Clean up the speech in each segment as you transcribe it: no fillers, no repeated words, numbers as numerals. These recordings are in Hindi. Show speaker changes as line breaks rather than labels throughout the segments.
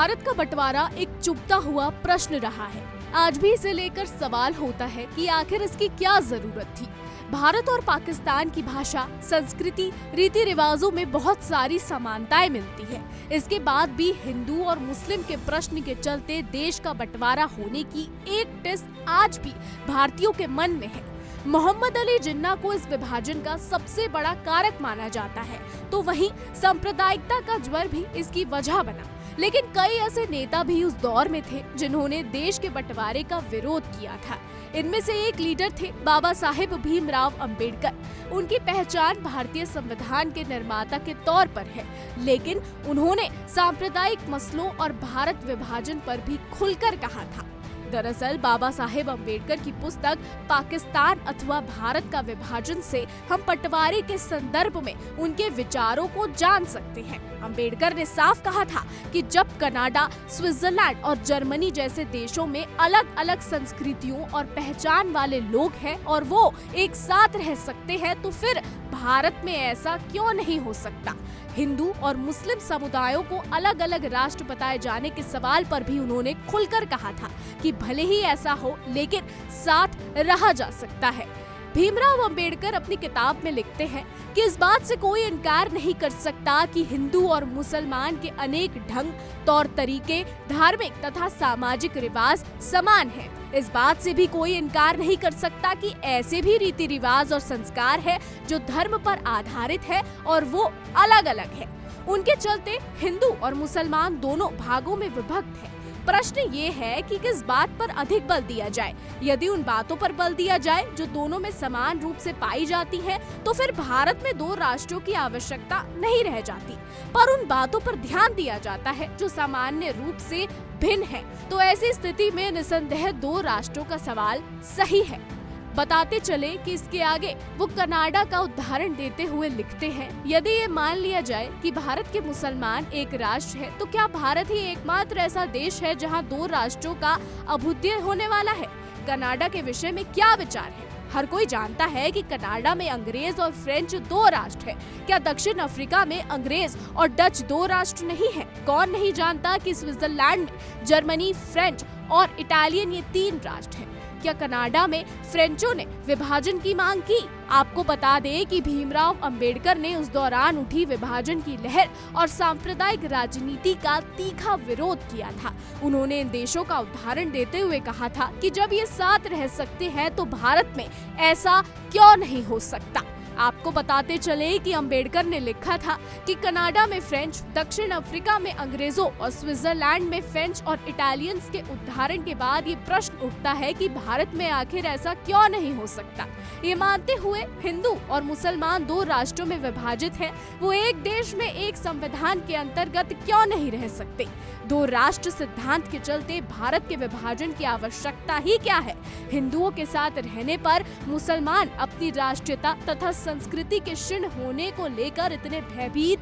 भारत का बंटवारा एक चुभता हुआ प्रश्न रहा है। आज भी इसे लेकर सवाल होता है कि आखिर इसकी क्या जरूरत थी। भारत और पाकिस्तान की भाषा, संस्कृति, रीति रिवाजों में बहुत सारी समानताएं मिलती है। इसके बाद भी हिंदू और मुस्लिम के प्रश्न के चलते देश का बंटवारा होने की एक टिस आज भी भारतीयों के मन में है। मोहम्मद अली जिन्ना को इस विभाजन का सबसे बड़ा कारक माना जाता है, तो वहीं सांप्रदायिकता का ज्वर भी इसकी वजह बना। लेकिन कई ऐसे नेता भी उस दौर में थे जिन्होंने देश के बंटवारे का विरोध किया था। इनमें से एक लीडर थे बाबा साहेब भीमराव अंबेडकर। उनकी पहचान भारतीय संविधान के निर्माता के तौर पर है, लेकिन उन्होंने सांप्रदायिक मसलों और भारत विभाजन पर भी खुलकर कहा था। दरअसल बाबा साहेब अम्बेडकर की पुस्तक पाकिस्तान अथवा भारत का विभाजन से हम बंटवारे के संदर्भ में उनके विचारों को जान सकते हैं। अम्बेडकर ने साफ कहा था कि जब कनाडा, स्विट्जरलैंड और जर्मनी जैसे देशों में अलग अलग संस्कृतियों और पहचान वाले लोग हैं और वो एक साथ रह सकते हैं, तो फिर भारत में ऐसा क्यों नहीं हो सकता। हिंदू और मुस्लिम समुदायों को अलग अलग राष्ट्र बताए जाने के सवाल पर भी उन्होंने खुलकर कहा था कि भले ही ऐसा हो, लेकिन साथ रहा जा सकता है। भीमराव अंबेडकर अपनी किताब में लिखते हैं कि इस बात से कोई इनकार नहीं कर सकता कि हिंदू और मुसलमान के अनेक ढंग, तौर तरीके, धार्मिक तथा सामाजिक रिवाज समान हैं। इस बात से भी कोई इनकार नहीं कर सकता कि ऐसे भी रीति रिवाज और संस्कार है जो धर्म पर आधारित है और वो अलग अलग है। उनके चलते हिंदू और मुसलमान दोनों भागों में विभक्त है। प्रश्न ये है कि किस बात पर अधिक बल दिया जाए। यदि उन बातों पर बल दिया जाए जो दोनों में समान रूप से पाई जाती हैं, तो फिर भारत में दो राष्ट्रों की आवश्यकता नहीं रह जाती। पर उन बातों पर ध्यान दिया जाता है जो सामान्य रूप से भिन्न है, तो ऐसी स्थिति में निसंदेह दो राष्ट्रों का सवाल सही है। बताते चले कि इसके आगे वो कनाडा का उदाहरण देते हुए लिखते हैं, यदि ये मान लिया जाए कि भारत के मुसलमान एक राष्ट्र है, तो क्या भारत ही एकमात्र ऐसा देश है जहां दो राष्ट्रों का अभ्युदय होने वाला है। कनाडा के विषय में क्या विचार है। हर कोई जानता है कि कनाडा में अंग्रेज और फ्रेंच दो राष्ट्र है। क्या दक्षिण अफ्रीका में अंग्रेज और डच दो राष्ट्र नहीं है। कौन नहीं जानता कि स्विट्जरलैंड में जर्मनी, फ्रेंच और इटालियन ये तीन राष्ट्र हैं। क्या कनाडा में फ्रेंचों ने विभाजन की मांग की। आपको बता दें कि भीमराव अंबेडकर ने उस दौरान उठी विभाजन की लहर और सांप्रदायिक राजनीति का तीखा विरोध किया था। उन्होंने इन देशों का उदाहरण देते हुए कहा था कि जब ये साथ रह सकते हैं, तो भारत में ऐसा क्यों नहीं हो सकता। आपको बताते चले कि अंबेडकर ने लिखा था कि कनाडा में फ्रेंच, दक्षिण अफ्रीका में अंग्रेजों और स्विट्जरलैंड में फ्रेंच और इटालियंस के उदाहरण के बाद ये प्रश्न उठता है कि भारत में आखिर ऐसा क्यों नहीं हो सकता। ये मानते हुए हिंदू और मुसलमान दो राष्ट्रों में विभाजित हैं, वो एक देश में एक संविधान के अंतर्गत क्यों नहीं रह सकते। दो राष्ट्र सिद्धांत के चलते भारत के विभाजन की आवश्यकता ही क्या है। हिंदुओं के साथ रहने पर मुसलमान अपनी राष्ट्रीयता तथा संस्कृति के क्षीण होने को लेकर इतने भयभीत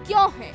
क्यों हैं।